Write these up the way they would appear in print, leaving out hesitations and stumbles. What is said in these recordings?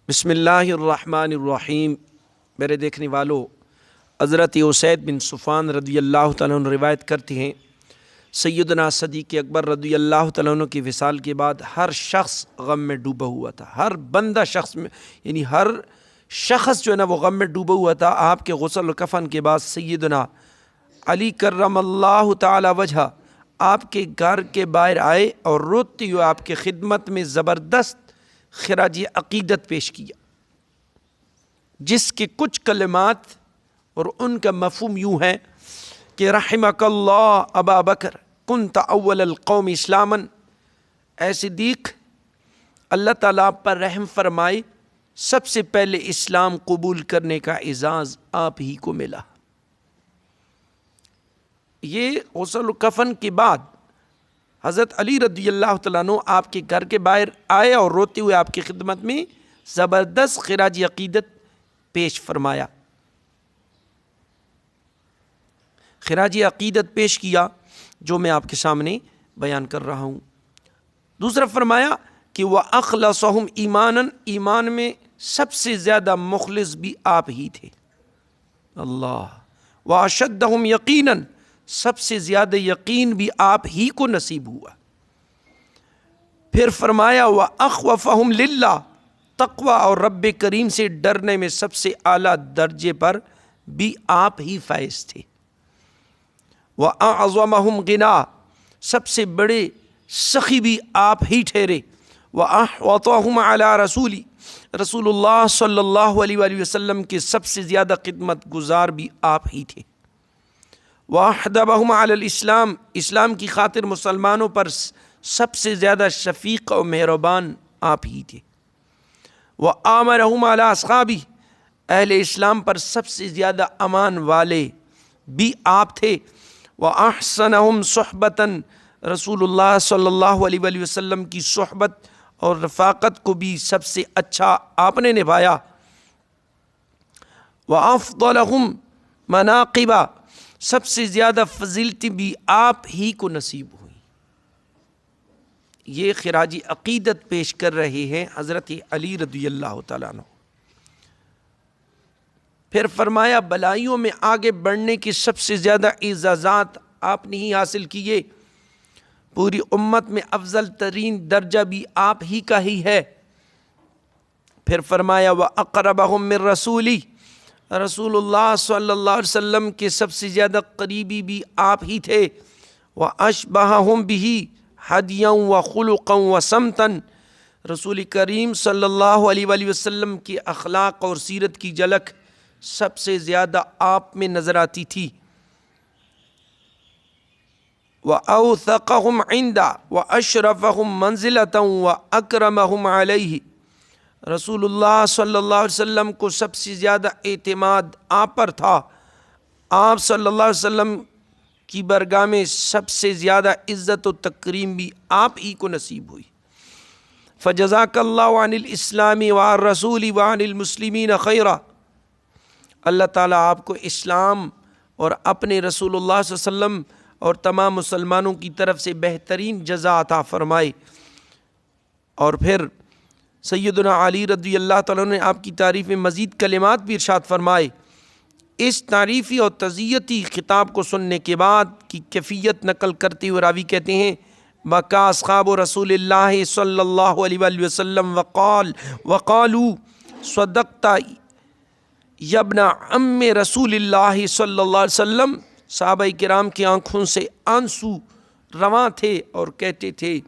بسم اللہ الرحمن الرحیم۔ میرے دیکھنے والوں، حضرت اسید بن صفوان رضی اللہ تعالیٰ عنہ روایت کرتے ہیں، سیدنا صدیق اکبر رضی اللہ تعالیٰ عنہ کی وصال کے بعد ہر شخص غم میں ڈوبا ہوا تھا، ہر بندہ شخص میں یعنی ہر شخص جو ہے نا وہ غم میں ڈوبا ہوا تھا۔ آپ کے غسل و کفن کے بعد سیدنا علی کرم اللہ تعالی وجہ آپ کے گھر کے باہر آئے اور روتے ہوئے آپ کی خدمت میں زبردست خراج عقیدت پیش کیا، جس کے کچھ کلمات اور ان کا مفہوم یوں ہے کہ رحمک اللہ ابا بکر کنت اول القوم اسلاما، اے صدیق اللہ تعالیٰ آپ پر رحم فرمائے، سب سے پہلے اسلام قبول کرنے کا اعزاز آپ ہی کو ملا۔ یہ غسل و کفن کے بعد حضرت علی رضی اللہ تعالیٰ عنہ آپ کے گھر کے باہر آئے اور روتے ہوئے آپ کی خدمت میں زبردست خراج عقیدت پیش فرمایا، خراج عقیدت پیش کیا، جو میں آپ کے سامنے بیان کر رہا ہوں۔ دوسرا فرمایا کہ وَأَخْلَصَهُمْ ایماناً، ایمان میں سب سے زیادہ مخلص بھی آپ ہی تھے، اللہ۔ وَأَشَدَّهُمْ یقیناً، سب سے زیادہ یقین بھی آپ ہی کو نصیب ہوا۔ پھر فرمایا وَأَخْوَفَهُمْ لِلَّهِ، تقوی اور رب کریم سے ڈرنے میں سب سے اعلیٰ درجے پر بھی آپ ہی فائز تھے۔ وَأَعْظَمَهُمْ غِنَىٰ، سب سے بڑے سخی بھی آپ ہی ٹھہرے۔ وَأَحْوَطَهُمْ عَلَىٰ رَسُولِ، رسول اللہ صلی اللہ علیہ وآلہ وسلم کے سب سے زیادہ خدمت گزار بھی آپ ہی تھے۔ وَأَحْدَبَهُمْ عَلَى الْإِسْلَامِ، اسلام کی خاطر مسلمانوں پر سب سے زیادہ شفیق و مہربان آپ ہی تھے۔ وَآمَرَهُمْ عَلَىٰ أَصْحَابِهِ، اہل اسلام پر سب سے زیادہ امان والے بھی آپ تھے۔ وَأَحْسَنَهُمْ صُحْبَةً، رسول اللہ صلی اللہ علیہ وآلہ وسلم کی صحبت اور رفاقت کو بھی سب سے اچھا آپ نے نبھایا۔ وَأَفْضَلَهُمْ مَنَاقِبًا، سب سے زیادہ فضیلتیں بھی آپ ہی کو نصیب ہوئی۔ یہ خراج عقیدت پیش کر رہے ہیں حضرت علی رضی اللہ تعالیٰ عنہ۔ پھر فرمایا بلائیوں میں آگے بڑھنے کے سب سے زیادہ اعزازات آپ نے ہی حاصل کیے، پوری امت میں افضل ترین درجہ بھی آپ ہی کا ہی ہے۔ پھر فرمایا وَأَقْرَبَهُمْ مِنْ رَسُولِي، رسول اللہ صلی اللہ علیہ وسلم کے سب سے زیادہ قریبی بھی آپ ہی تھے۔ وَأَشْبَهَهُمْ بِهِ هَدْيًا وَخُلُقًا وَسَمْتًا، رسول کریم صلی اللہ علیہ وآلہ وسلم کے اخلاق اور سیرت کی جھلک سب سے زیادہ آپ میں نظر آتی تھی۔ وَأَوْثَقَهُمْ عِنْدَهُ وَأَشْرَفَهُمْ مَنْزِلَةً وَأَكْرَمَهُمْ عَلَيْهِ، رسول اللہ صلی اللہ علیہ وسلم کو سب سے زیادہ اعتماد آپ پر تھا، آپ صلی اللہ علیہ وسلم کی برگاہ میں سب سے زیادہ عزت و تکریم بھی آپ ہی کو نصیب ہوئی۔ فَجَزَاكَ اللَّهُ عَنِ الْإِسْلَامِ وَعَنِ الرَّسُولِ وَعَنِ الْمُسْلِمِينَ خَيْرًا، اللہ تعالیٰ آپ کو اسلام اور اپنے رسول اللہ صلی اللہ علیہ وسلم اور تمام مسلمانوں کی طرف سے بہترین جزا عطا فرمائے۔ اور پھر سیدنا علی رضی اللہ تعالیٰ نے آپ کی تعریف میں مزید کلمات بھی ارشاد فرمائے۔ اس تعریفی اور تعزیتی خطاب کو سننے کے بعد کی کیفیت نقل کرتے ہوئے راوی کہتے ہیں بکا اصحاب رسول اللہ صلی اللہ علیہ وآلہ وسلم وقالوا صدقت یا ابن عم رسول اللہ صلی اللہ علیہ وسلم، صحابہ کرام کی آنکھوں سے آنسو رواں تھے اور کہتے تھے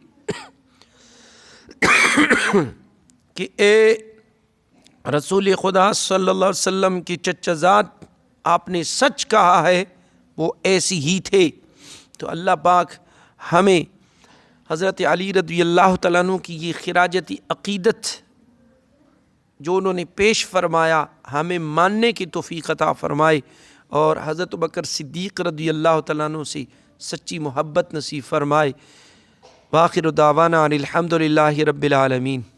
کہ اے رسول خدا صلی اللہ علیہ وسلم کی چچا زاد، آپ نے سچ کہا ہے، وہ ایسی ہی تھے۔ تو اللہ پاک ہمیں حضرت علی رضی اللہ تعالیٰ عنہ کی یہ خراجتی عقیدت جو انہوں نے پیش فرمایا ہمیں ماننے کی توفیق عطا فرمائے، اور حضرت بکر صدیق رضی اللہ تعالیٰ عنہ سے سچی محبت نصیب فرمائے۔ وآخر دعوانا ان الحمد للہ رب العالمین۔